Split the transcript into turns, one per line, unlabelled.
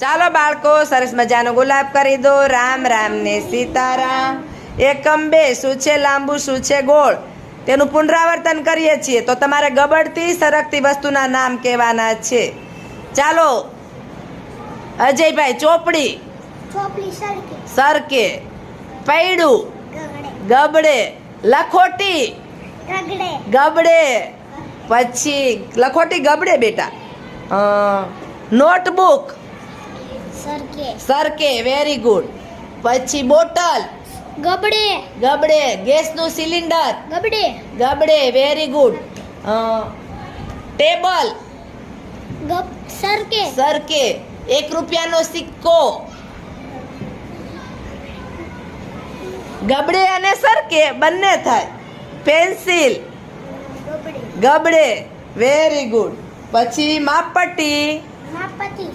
ચાલો બાળકો, સરસ મજાનો ગુલાબ કરી દો. રામ રામ ને સીતારામ. એકમ બે, શું છે લાંબુ, શું છે ગોળ, તેનું પુનરાવર્તન કરીએ છીએ. તો તમારે ગબડતી સરકતી વસ્તુના નામ કહેવાના છે. ચાલો અજયભાઈ. ચોપડી
ચોપડી સરકે
સરકે. પૈડું ગબડે. લખોટી
ગગડે
ગબડે. પછી લખોટી ગબડે બેટા. નોટબુક
સરકે
સરકે. Very good. પછી બોટલ
ગબડે
ગબડે. ગેસનું સિલિન્ડર
ગબડે
ગબડે. Very good. ટેબલ
ગબ સરકે
સરકે. 1 રૂપિયાનો સિક્કો ગબડે અને સરકે બંને થાય. પેન્સિલ
ગબડે
ગબડે. Very good. પછી માપપટ્ટી
માપતી